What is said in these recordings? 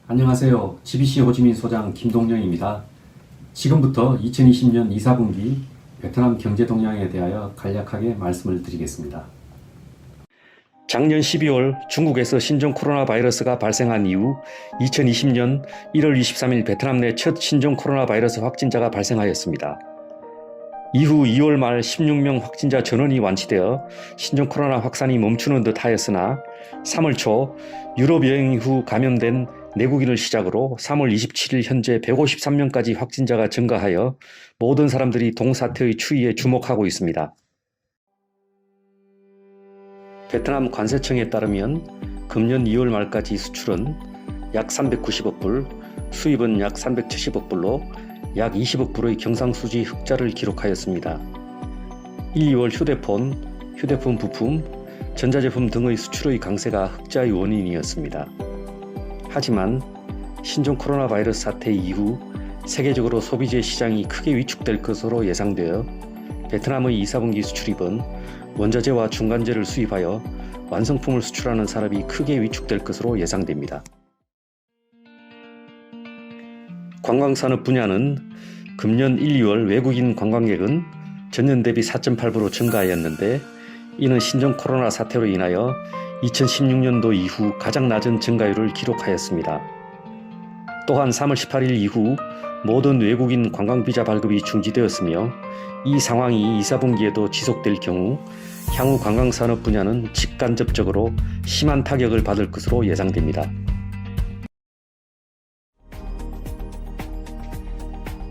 안녕하세요. GBC 호지민 소장 김동영입니다. 지금부터 2020년 2, 4분기 베트남 경제 동향에 대하여 간략하게 말씀을 드리겠습니다. 작년 12월 중국에서 신종 코로나 바이러스가 발생한 이후 2020년 1월 23일 베트남 내 첫 신종 코로나 바이러스 확진자가 발생하였습니다. 이후 2월 말 16명 확진자 전원이 완치되어 신종 코로나 확산이 멈추는 듯 하였으나 3월 초 유럽 여행 후 감염된 내국인을 시작으로 3월 27일 현재 153명까지 확진자가 증가하여 모든 사람들이 동사태의 추이에 주목하고 있습니다. 베트남 관세청에 따르면 금년 2월 말까지 수출은 약 390억 불, 수입은 약 370억 불로 약 20억 불의 경상수지 흑자를 기록하였습니다. 1, 2월 휴대폰 부품, 전자제품 등의 수출의 강세가 흑자의 원인이었습니다. 하지만 신종 코로나 바이러스 사태 이후 세계적으로 소비재 시장이 크게 위축될 것으로 예상되어 베트남의 2, 4분기 수출입은 원자재와 중간재를 수입하여 완성품을 수출하는 산업이 크게 위축될 것으로 예상됩니다. 관광산업 분야는 금년 1, 2월 외국인 관광객은 전년 대비 4.8% 증가하였는데 이는 신종 코로나 사태로 인하여 2016년도 이후 가장 낮은 증가율을 기록하였습니다. 또한 3월 18일 이후 모든 외국인 관광비자 발급이 중지되었으며 이 상황이 2, 4분기에도 지속될 경우 향후 관광산업 분야는 직간접적으로 심한 타격을 받을 것으로 예상됩니다.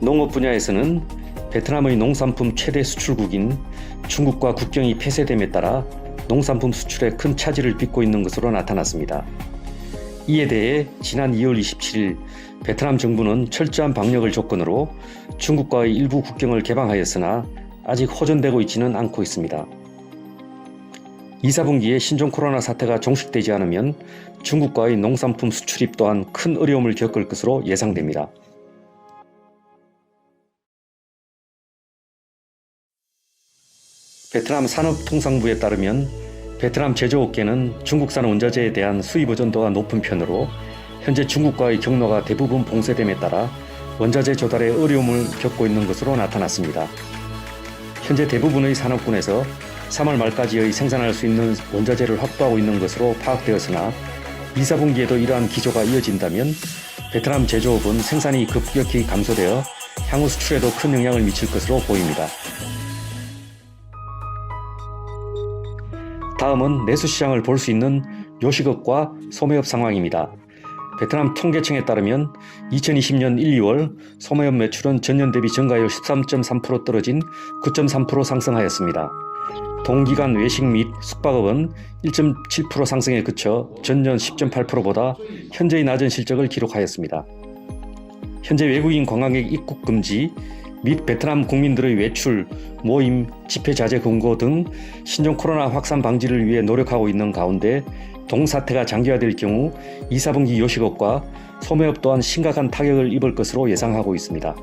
농업 분야에서는 베트남의 농산품 최대 수출국인 중국과 국경이 폐쇄됨에 따라 농산품 수출에 큰 차질을 빚고 있는 것으로 나타났습니다. 이에 대해 지난 2월 27일 베트남 정부는 철저한 방역을 조건으로 중국과의 일부 국경을 개방하였으나 아직 호전되고 있지는 않고 있습니다. 2, 4분기에 신종 코로나 사태가 종식되지 않으면 중국과의 농산품 수출입 또한 큰 어려움을 겪을 것으로 예상됩니다. 베트남 산업통상부에 따르면 베트남 제조업계는 중국산 원자재에 대한 수입 의존도가 높은 편으로 현재 중국과의 경로가 대부분 봉쇄됨에 따라 원자재 조달에 어려움을 겪고 있는 것으로 나타났습니다. 현재 대부분의 산업군에서 3월 말까지의 생산할 수 있는 원자재를 확보하고 있는 것으로 파악되었으나 2, 4분기에도 이러한 기조가 이어진다면 베트남 제조업은 생산이 급격히 감소되어 향후 수출에도 큰 영향을 미칠 것으로 보입니다. 다음은 내수시장을 볼 수 있는 요식업과 소매업 상황입니다. 베트남 통계청에 따르면 2020년 1, 2월 소매업 매출은 전년 대비 증가율 13.3% 떨어진 9.3% 상승하였습니다. 동기간 외식 및 숙박업은 1.7% 상승에 그쳐 전년 10.8%보다 현재의 낮은 실적을 기록하였습니다. 현재 외국인 관광객 입국 금지 및 베트남 국민들의 외출, 모임, 집회 자제 금고 등 신종 코로나 확산 방지를 위해 노력하고 있는 가운데 동사태가 장기화될 경우 2, 4분기 요식업과 소매업 또한 심각한 타격을 입을 것으로 예상하고 있습니다.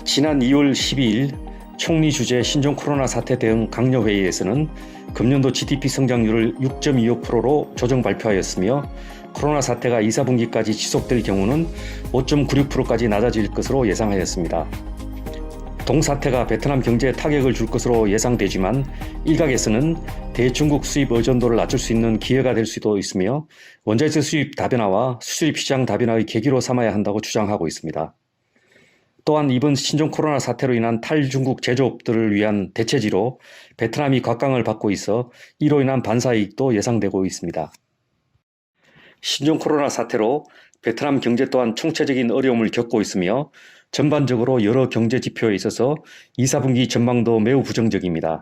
지난 2월 12일 총리 주재 신종 코로나 사태 대응 강요회의에서는 금년도 GDP 성장률을 6.26%로 조정 발표하였으며 코로나 사태가 2, 4분기까지 지속될 경우는 5.96%까지 낮아질 것으로 예상하였습니다. 동사태가 베트남 경제에 타격을 줄 것으로 예상되지만 일각에서는 대중국 수입 의존도를 낮출 수 있는 기회가 될 수도 있으며 원자재 수입 다변화와 수출입 시장 다변화의 계기로 삼아야 한다고 주장하고 있습니다. 또한 이번 신종 코로나 사태로 인한 탈중국 제조업들을 위한 대체지로 베트남이 곽강을 받고 있어 이로 인한 반사이익도 예상되고 있습니다. 신종 코로나 사태로 베트남 경제 또한 총체적인 어려움을 겪고 있으며 전반적으로 여러 경제 지표에 있어서 2, 4분기 전망도 매우 부정적입니다.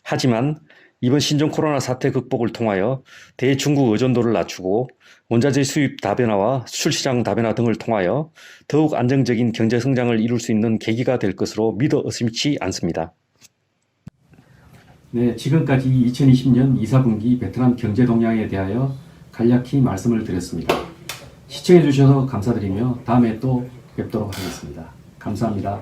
하지만 이번 신종 코로나 사태 극복을 통하여 대중국 의존도를 낮추고 원자재 수입 다변화와 수출시장 다변화 등을 통하여 더욱 안정적인 경제 성장을 이룰 수 있는 계기가 될 것으로 믿어 의심치 않습니다. 네, 지금까지 2020년 2, 4분기 베트남 경제 동향에 대하여 간략히 말씀을 드렸습니다. 시청해 주셔서 감사드리며 다음에 또 뵙도록 하겠습니다. 감사합니다.